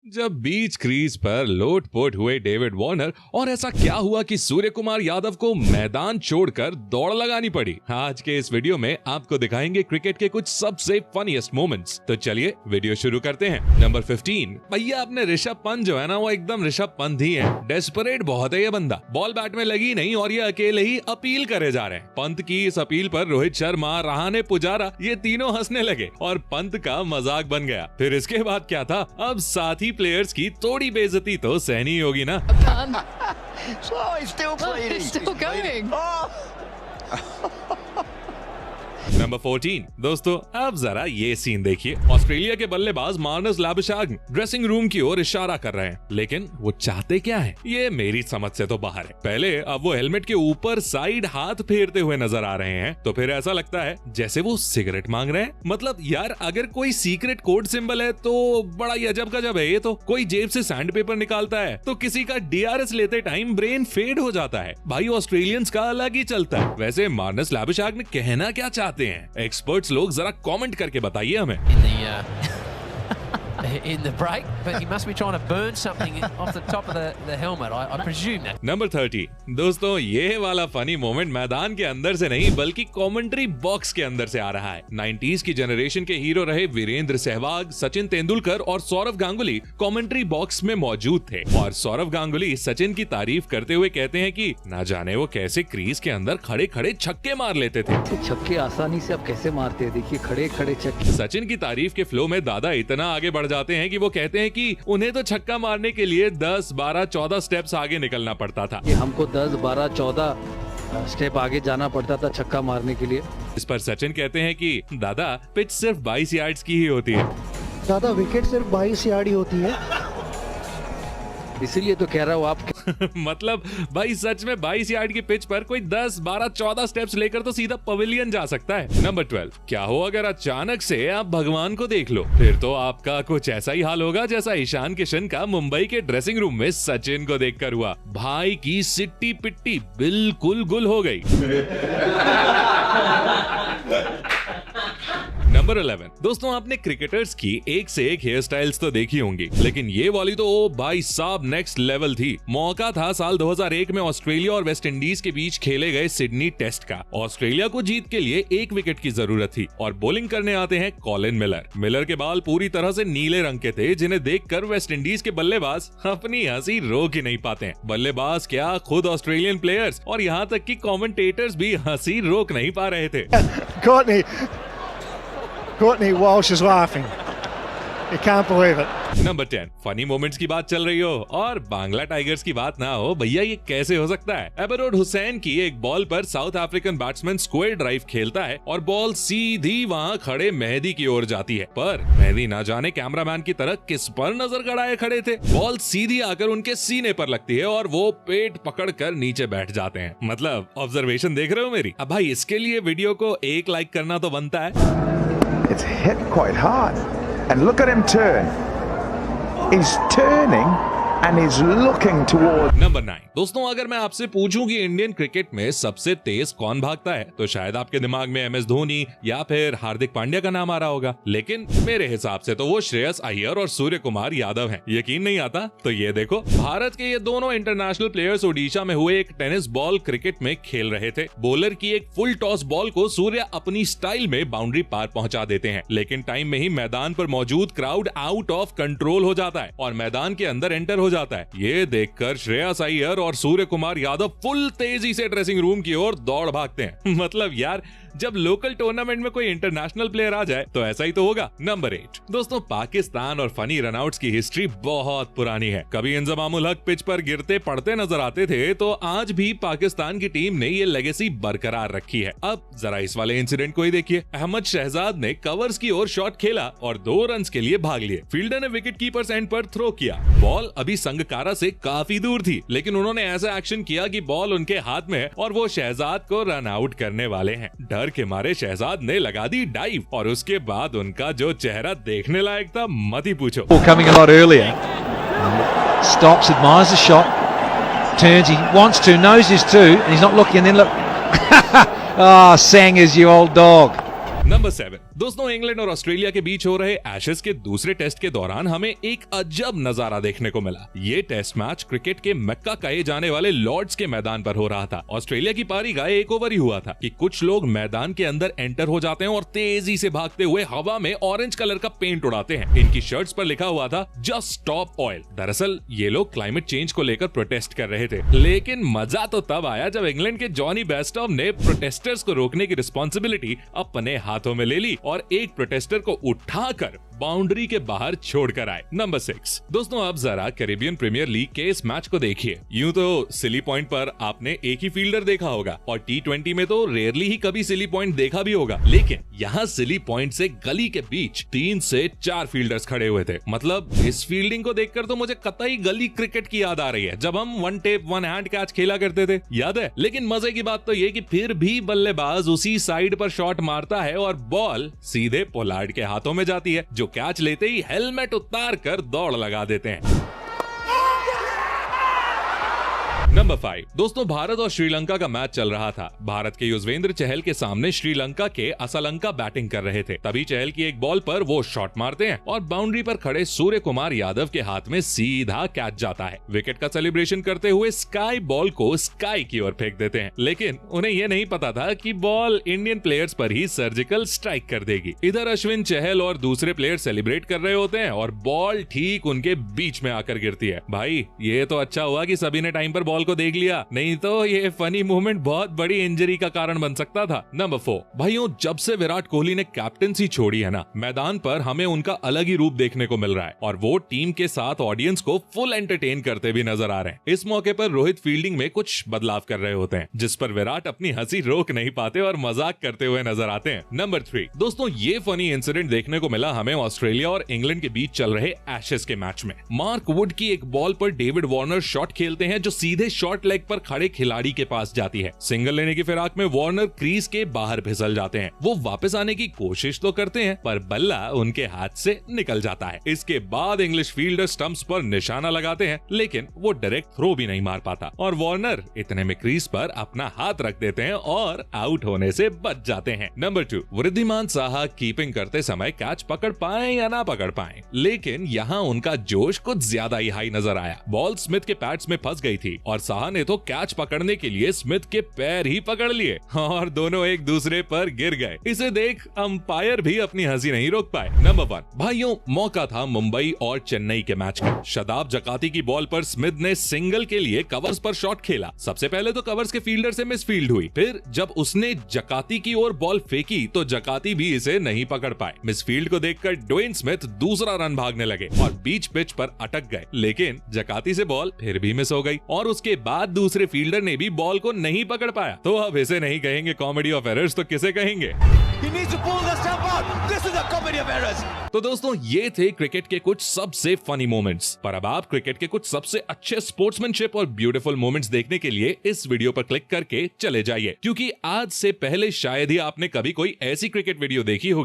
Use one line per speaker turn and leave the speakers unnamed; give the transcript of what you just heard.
जब बीच क्रीज पर लोटपोट हुए डेविड वार्नर और ऐसा क्या हुआ कि सूर्य कुमार यादव को मैदान छोड़कर दौड़ लगानी पड़ी। आज के इस वीडियो में आपको दिखाएंगे क्रिकेट के कुछ सबसे फनीएस्ट मोमेंट्स। तो चलिए वीडियो शुरू करते हैं। नंबर 15। भैया अपने ऋषभ पंत जो है ना, वो एकदम ऋषभ पंत ही है। डेस्परेट बहुत है ये बंदा, बॉल बैट में लगी नहीं और ये अकेले ही अपील करे जा रहे हैं। पंत की इस अपील पर रोहित शर्मा, रहाणे, पुजारा ये तीनों हंसने लगे और पंत का मजाक बन गया। फिर इसके बाद क्या था, अब साथी प्लेयर्स की थोड़ी बेइज्जती तो सहनी होगी ना। नंबर 14। दोस्तों अब जरा ये सीन देखिए। ऑस्ट्रेलिया के बल्लेबाज मार्नस लैबुशैग्न ड्रेसिंग रूम की ओर इशारा कर रहे हैं, लेकिन वो चाहते क्या है ये मेरी समझ से तो बाहर है। पहले अब वो हेलमेट के ऊपर साइड हाथ फेरते हुए नजर आ रहे हैं, तो फिर ऐसा लगता है जैसे वो सिगरेट मांग रहे हैं। मतलब यार, अगर कोई सीक्रेट कोड सिंबल है तो बड़ा ही अजब गजब है ये तो। कोई जेब से सैंड पेपर निकालता है तो किसी का डीआरएस लेते टाइम ब्रेन फेड हो जाता है। भाई ऑस्ट्रेलियंस का अलग ही चलता है। वैसे मार्नस लैबुशैग्न कहना क्या चाहते हैं, एक्सपर्ट्स लोग जरा कमेंट करके बताइए हमें।
In the break, but he must be trying to burn something off the top of the helmet. I presume that.
Number 30। दोस्तों ये वाला फनी मोमेंट मैदान के अंदर से नहीं बल्कि कमेंट्री बॉक्स के अंदर से आ रहा है। 90s की जनरेशन के हीरो रहे वीरेंद्र सहवाग, सचिन तेंदुलकर और सौरव गांगुली कमेंट्री बॉक्स में मौजूद थे। और सौरव गांगुली सचिन की तारीफ करते हुए कहते हैं कि ना जाने वो कैसे क्रीज के अंदर खड़े खड़े छक्के मार लेते थे।
छक्के आसानी से अब कैसे मारते हैं, देखिए खड़े खड़े छक्के।
सचिन की तारीफ के फ्लो में दादा इतना आगे बढ़ जाते हैं कि वो कहते हैं कि उन्हें तो छक्का मारने के लिए 10, 12, 14 स्टेप्स आगे निकलना पड़ता था।
हमको 10, 12, 14 स्टेप आगे जाना पड़ता था छक्का मारने के लिए।
इस पर सचिन कहते हैं कि दादा पिच सिर्फ 22 यार्ड्स की ही होती है।
दादा विकेट सिर्फ 22 यार्ड ही होती है,
इसीलिए तो कह रहा हूँ आप।
मतलब भाई सच में 22 यार्ड की पिच पर कोई 10, 12, 14 स्टेप्स लेकर तो सीधा पवेलियन जा सकता है। नंबर 12। क्या हो अगर अचानक से आप भगवान को देख लो, फिर तो आपका कुछ ऐसा ही हाल होगा जैसा ईशान किशन का मुंबई के ड्रेसिंग रूम में सचिन को देखकर हुआ। भाई की सिट्टी पिट्टी बिल्कुल गुल हो गई। नंबर 11। दोस्तों आपने क्रिकेटर्स की एक से एक हेयर स्टाइल्स तो देखी होंगी, लेकिन ये वाली तो ओ भाई साहब नेक्स्ट लेवल थी। मौका था साल 2001 में ऑस्ट्रेलिया और वेस्ट इंडीज के बीच खेले गए सिडनी टेस्ट का। ऑस्ट्रेलिया को जीत के लिए 1 विकेट की जरूरत थी और बॉलिंग करने आते हैं कॉलिन मिलर। मिलर के बाल पूरी तरह से नीले रंग के थे, जिन्हें देखकर वेस्ट इंडीज के बल्लेबाज अपनी हंसी रोक ही नहीं पाते हैं। बल्लेबाज क्या, खुद ऑस्ट्रेलियन प्लेयर्स और यहाँ तक कि कमेंटेटर्स भी हंसी रोक नहीं पा रहे थे।
Courtney Walsh is laughing. You can't believe it.
Number 10। Funny moments की बात चल रही हो और बांग्ला टाइगर्स की बात ना हो, भैया ये कैसे हो सकता है। एबरोड हुसैन की एक बॉल पर south African batsman square drive खेलता है और बॉल सीधी वहां खड़े मेहदी की ओर जाती है, पर मेहदी ना जाने कैमरामैन की तरह किस पर नजर गड़ाए खड़े थे। बॉल सीधी आकर उनके सीने पर लगती है और वो पेट पकड़कर नीचे बैठ जाते हैं। मतलब ऑब्जर्वेशन देख रहे हो मेरी। अब भाई इसके लिए वीडियो को 1 लाइक करना तो बनता है।
It's hit quite hard, and look at him turn. He's turning and he's looking towards.
Number 9। दोस्तों अगर मैं आपसे पूछूं कि इंडियन क्रिकेट में सबसे तेज कौन भागता है, तो शायद आपके दिमाग में MS धोनी या फिर हार्दिक पांड्या का नाम आ रहा होगा, लेकिन मेरे हिसाब से तो वो श्रेयस अय्यर और सूर्य कुमार यादव हैं। यकीन नहीं आता तो ये देखो, भारत के ये दोनों इंटरनेशनल प्लेयर्स ओडिशा में हुए एक टेनिस बॉल क्रिकेट में खेल रहे थे। बॉलर की एक फुल टॉस बॉल को सूर्य अपनी स्टाइल में बाउंड्री पार पहुंचा देते हैं, लेकिन टाइम में ही मैदान पर मौजूद क्राउड आउट ऑफ कंट्रोल हो जाता है और मैदान के अंदर एंटर हो जाता है। ये देखकर श्रेयस अय्यर और सूर्य कुमार यादव फुल तेजी से ड्रेसिंग रूम की ओर दौड़ भागते हैं। मतलब यार, जब लोकल टूर्नामेंट में कोई इंटरनेशनल प्लेयर आ जाए तो ऐसा ही तो होगा। नंबर 8। दोस्तों पाकिस्तान और फनी रनआउट्स की हिस्ट्री बहुत पुरानी है। कभी इंजमामुल हक पिच पर गिरते पड़ते नजर आते थे, तो आज भी पाकिस्तान की टीम ने ये लेगेसी बरकरार रखी है। अब जरा इस वाले इंसिडेंट को ही देखिए। अहमद शहजाद ने कवर्स की ओर शॉट खेला और 2 रन के लिए भाग लिए। फील्डर ने विकेट कीपर्स एंड पर थ्रो किया। बॉल अभी संगकारा से काफी दूर थी, लेकिन उन्होंने ऐसा एक्शन किया कि बॉल उनके हाथ में है और वो शहजाद को रन आउट करने वाले हैं। डर के मारे शहजाद ने लगा दी डाइव और उसके बाद उनका जो चेहरा देखने लायक था मत ही पूछो।
Coming a lot earlier, stops, admires the shot, turns, he wants to, knows this too, and he's not looking, and then look, ah, Sang is you old dog.
Number 7. दोस्तों, इंग्लैंड और ऑस्ट्रेलिया के बीच हो रहे Ashes के दूसरे test के दौरान हमें एक अजब नजारा देखने को मिला। ये टेस्ट मैच क्रिकेट के मक्का कहे जाने वाले लॉर्ड्स के मैदान पर हो रहा था। ऑस्ट्रेलिया की पारी का एक ओवर ही हुआ था कि कुछ लोग मैदान के अंदर एंटर हो जाते हैं और तेजी से भागते हुए हवा में ऑरेंज कलर का पेंट उड़ाते हैं। इनकी शर्ट्स पर लिखा हुआ था जस्ट स्टॉप ऑयल। दरअसल ये लोग क्लाइमेट चेंज को लेकर प्रोटेस्ट कर रहे थे, लेकिन मजा तो तब आया जब इंग्लैंड के जॉनी बेस्टॉफ ने प्रोटेस्टर्स को रोकने की रिस्पॉन्सिबिलिटी अपने हाथों में ले ली और एक प्रोटेस्टर को उठाकर बाउंड्री के बाहर छोड़कर आए। नंबर 6। दोस्तों, अब जरा कैरेबियन प्रीमियर लीग के इस मैच को देखिए। यूं तो सिली पॉइंट पर आपने एक ही फील्डर देखा होगा और T20 में तो रेयरली ही कभी सिली पॉइंट देखा भी होगा, लेकिन यहाँ सिली पॉइंट से गली के बीच 3 से 4 फील्डर्स खड़े हुए थे। मतलब इस फील्डिंग को देखकर तो मुझे कतई गली क्रिकेट की याद आ रही है, जब हम one tape one hand catch खेला करते थे, याद है। लेकिन मजे की बात तो ये कि फिर भी बल्लेबाज उसी साइड पर शॉट मारता है और बॉल सीधे पोलार्ड के हाथों में जाती है, जो कैच लेते ही हेलमेट उतार कर दौड़ लगा देते हैं। नंबर 5। दोस्तों, भारत और श्रीलंका का मैच चल रहा था। भारत के युजवेंद्र चहल के सामने श्रीलंका के असलंका बैटिंग कर रहे थे। तभी चहल की एक बॉल पर वो शॉट मारते हैं और बाउंड्री पर खड़े सूर्य कुमार यादव के हाथ में सीधा कैच जाता है। विकेट का सेलिब्रेशन करते हुए स्काई बॉल को स्काई की ओर फेंक देते हैं, लेकिन उन्हें यह नहीं पता था कि बॉल इंडियन प्लेयर्स पर ही सर्जिकल स्ट्राइक कर देगी। इधर अश्विन, चहल और दूसरे प्लेयर सेलिब्रेट कर रहे होते हैं और बॉल ठीक उनके बीच में आकर गिरती है। भाई, ये तो अच्छा हुआ कि सभी ने टाइम पर बॉल को देख लिया, नहीं तो ये फनी मूवमेंट बहुत बड़ी इंजरी का कारण बन सकता था। नंबर 4। भाइयों, जब से विराट कोहली ने कैप्टनसी छोड़ी है ना, मैदान पर हमें उनका अलग ही रूप देखने को मिल रहा है और वो टीम के साथ ऑडियंस को फुल एंटरटेन करते भी नजर आ रहे हैं। इस मौके पर रोहित फील्डिंग में कुछ बदलाव कर रहे होते हैं, जिस पर विराट अपनी हंसी रोक नहीं पाते और मजाक करते हुए नजर आते हैं। नंबर 3। दोस्तों, ये फनी इंसिडेंट देखने को मिला हमें ऑस्ट्रेलिया और इंग्लैंड के बीच चल रहे एशेज के मैच में। मार्क वुड की एक बॉल पर डेविड वार्नर शॉट खेलते हैं जो सीधे शॉर्ट लेग पर खड़े खिलाड़ी के पास जाती है। सिंगल लेने की फिराक में वार्नर क्रीज के बाहर फिसल जाते हैं। वो वापस आने की कोशिश तो करते हैं, पर बल्ला उनके हाथ से निकल जाता है। इसके बाद इंग्लिश फील्डर स्टंप्स पर निशाना लगाते हैं, लेकिन वो डायरेक्ट थ्रो भी नहीं मार पाता और वार्नर इतने में क्रीज पर अपना हाथ रख देते हैं और आउट होने से बच जाते हैं। नंबर 2। वृद्धिमान साहा कीपिंग करते समय कैच पकड़ पाए या ना पकड़ पाए, लेकिन यहाँ उनका जोश कुछ ज्यादा ही हाई नजर आया। बॉल स्मिथ के पैड्स में फंस गई थी और साहा ने तो कैच पकड़ने के लिए स्मिथ के पैर ही पकड़ लिए और दोनों एक दूसरे पर गिर गए। इसे देख अंपायर भी अपनी हंसी नहीं रोक पाए। नंबर 1। भाइयों, मौका था मुंबई और चेन्नई के मैच का। शदाब जकाती की बॉल पर स्मिथ ने सिंगल के लिए कवर्स पर शॉट खेला। सबसे पहले तो कवर्स के फील्डर से मिसफील्ड हुई, फिर जब उसने जकाती की ओर बॉल फेंकी तो जकाती भी इसे नहीं पकड़ पाए। मिसफील्ड को देखकर ड्वेन स्मिथ दूसरा रन भागने लगे और बीच पिच पर अटक गए, लेकिन जकाती से बॉल फिर भी मिस हो गई और उसके बाद दूसरे फील्डर ने भी बॉल को नहीं पकड़ पाया। तो अब इसे नहीं कहेंगे कॉमेडी ऑफ एरर्स तो किसे कहेंगे? तो दोस्तों, ये थे क्रिकेट के कुछ सबसे फनी मोमेंट्स। पर अब आप क्रिकेट के कुछ सबसे अच्छे स्पोर्ट्समैनशिप और ब्यूटीफुल मोमेंट्स देखने के लिए इस वीडियो पर क्लिक करके चले जाइए, क्योंकि आज से पहले शायद ही आपने कभी कोई ऐसी क्रिकेट वीडियो देखी होगी